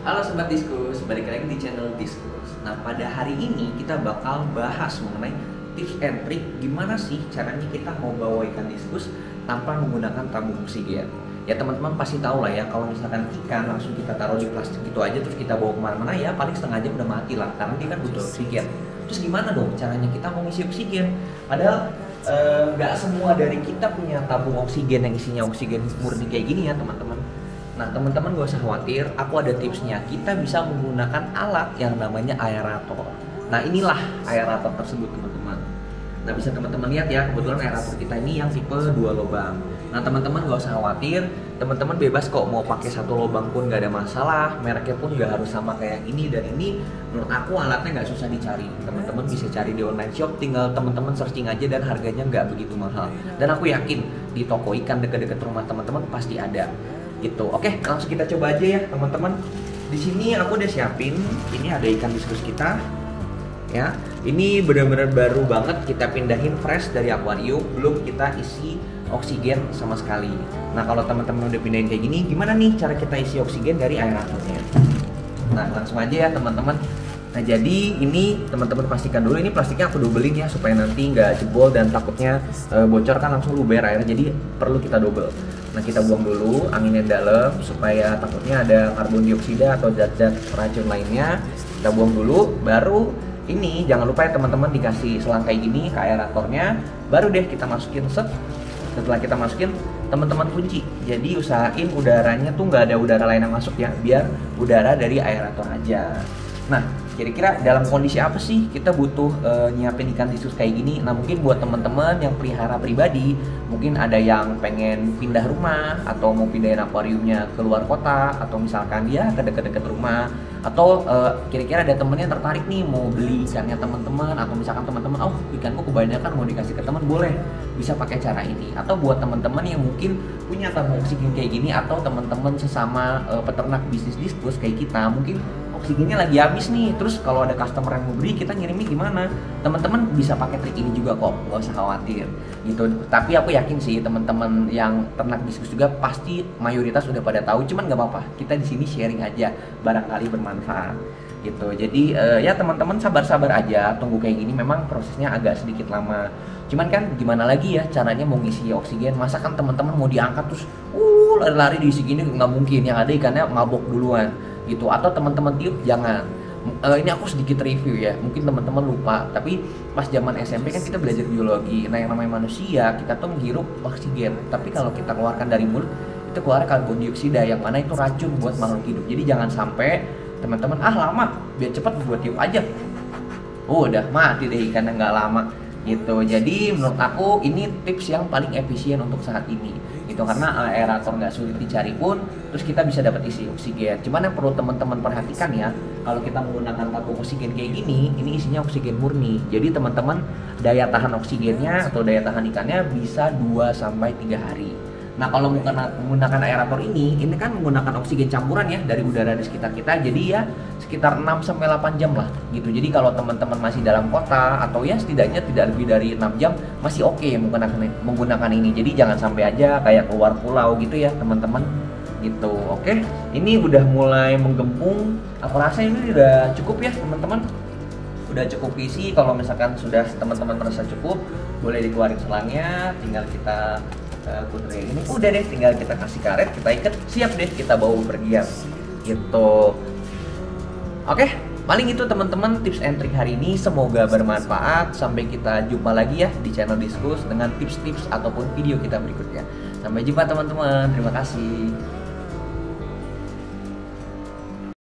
Halo Sobat Diskus, balik lagi di channel Diskus. Nah, pada hari ini kita bakal bahas mengenai tips and trik gimana sih caranya kita mau bawa ikan diskus tanpa menggunakan tabung oksigen. Ya teman-teman pasti tahu lah ya, kalau misalkan ikan langsung kita taruh di plastik gitu aja terus kita bawa kemana-mana ya paling setengah jam udah mati lah, karena dia kan butuh oksigen. Terus gimana dong caranya kita mau ngisi oksigen? Padahal nggak semua dari kita punya tabung oksigen yang isinya oksigen murni kayak gini ya teman-teman. Nah teman-teman gak usah khawatir, aku ada tipsnya. Kita bisa menggunakan alat yang namanya aerator. Nah inilah aerator tersebut teman-teman. Nah bisa teman-teman lihat ya, kebetulan aerator kita ini yang tipe 2 lubang. Nah teman-teman gak usah khawatir, teman-teman bebas kok mau pakai satu lubang pun gak ada masalah. Mereknya pun gak harus sama kayak ini dan ini. Menurut aku alatnya gak susah dicari. Teman-teman bisa cari di online shop, tinggal teman-teman searching aja dan harganya gak begitu mahal. Dan aku yakin di toko ikan dekat-dekat rumah teman-teman pasti ada. Gitu. Oke, langsung kita coba aja ya teman-teman. Di sini aku udah siapin, ini ada ikan diskus kita. Ya, ini benar-benar baru banget kita pindahin fresh dari akuarium, belum kita isi oksigen sama sekali. Nah, kalau teman-teman udah pindahin kayak gini, gimana nih cara kita isi oksigen dari aeratornya? Nah, langsung aja ya teman-teman. Nah, jadi ini teman-teman pastikan dulu, ini plastiknya aku dobelin ya supaya nanti nggak jebol dan takutnya bocor kan langsung luber airnya, jadi perlu kita double. Nah, kita buang dulu anginnya dalam supaya takutnya ada karbon dioksida atau zat-zat racun lainnya. Kita buang dulu, baru ini jangan lupa ya teman-teman dikasih selang kayak gini ke aeratornya. Baru deh kita masukin set. Setelah kita masukin, teman-teman kunci. Jadi usahain udaranya tuh nggak ada udara lain yang masuk ya, biar udara dari aerator aja. Nah, kira-kira dalam kondisi apa sih kita butuh nyiapin ikan diskus kayak gini? Nah, mungkin buat teman-teman yang pelihara pribadi, mungkin ada yang pengen pindah rumah atau mau pindahin akuariumnya ke luar kota, atau misalkan dia ke deket-deket rumah, atau kira-kira ada temen yang tertarik nih mau beli ikannya teman-teman, atau misalkan teman-teman, oh ikanku kebanyakan mau dikasih ke teman, boleh bisa pakai cara ini. Atau buat teman-teman yang mungkin punya tabung oksigen kayak gini, atau teman-teman sesama peternak bisnis diskus kayak kita, mungkin oksigennya lagi habis nih, terus kalau ada customer yang mau beli, kita ngirimnya gimana? Teman-teman bisa pakai trik ini juga kok, gak usah khawatir gitu. Tapi aku yakin sih teman-teman yang ternak diskus juga pasti mayoritas udah pada tahu, cuman gak apa-apa, kita di sini sharing aja, barangkali bermanfaat gitu. Jadi ya teman-teman sabar-sabar aja, tunggu kayak gini, memang prosesnya agak sedikit lama. Cuman kan gimana lagi ya caranya mau ngisi oksigen, masa kan teman-teman mau diangkat terus lari-lari diisi gini, nggak mungkin. Yang ada ikannya mabok duluan gitu, atau teman-teman tiup jangan. Ini aku sedikit review ya, mungkin teman-teman lupa, tapi pas zaman SMP kan kita belajar biologi. Nah, yang namanya manusia, kita tuh menghirup oksigen, tapi kalau kita keluarkan dari mulut, itu keluar karbon dioksida, yang mana itu racun buat makhluk hidup. Jadi jangan sampai teman-teman, lama, biar cepat buat tiup aja, udah mati deh ikannya nggak lama gitu. Jadi menurut aku ini tips yang paling efisien untuk saat ini gitu, karena aerator nggak sulit dicari pun, terus kita bisa dapat isi oksigen. Cuman yang perlu teman-teman perhatikan ya, kalau kita menggunakan tabung oksigen kayak gini, ini isinya oksigen murni. Jadi teman-teman daya tahan oksigennya atau daya tahan ikannya bisa 2-3 hari. Nah, kalau menggunakan aerator ini kan menggunakan oksigen campuran ya dari udara di sekitar kita, jadi ya sekitar 6-8 jam lah gitu. Jadi kalau teman-teman masih dalam kota atau ya setidaknya tidak lebih dari 6 jam masih oke menggunakan ini. Jadi jangan sampai aja kayak keluar pulau gitu ya teman-teman gitu. Oke, ini udah mulai menggembung, aku rasa ini udah cukup ya teman-teman, udah cukup isi. Kalau misalkan sudah teman-teman merasa cukup, boleh dikeluarin selangnya, tinggal kita putri ini udah deh, tinggal kita kasih karet, kita ikat, siap deh kita bawa bepergian gitu. Oke, paling itu teman-teman tips and trick hari ini, semoga bermanfaat. Sampai kita jumpa lagi ya di channel Diskus dengan tips-tips ataupun video kita berikutnya. Sampai jumpa teman-teman, terima kasih.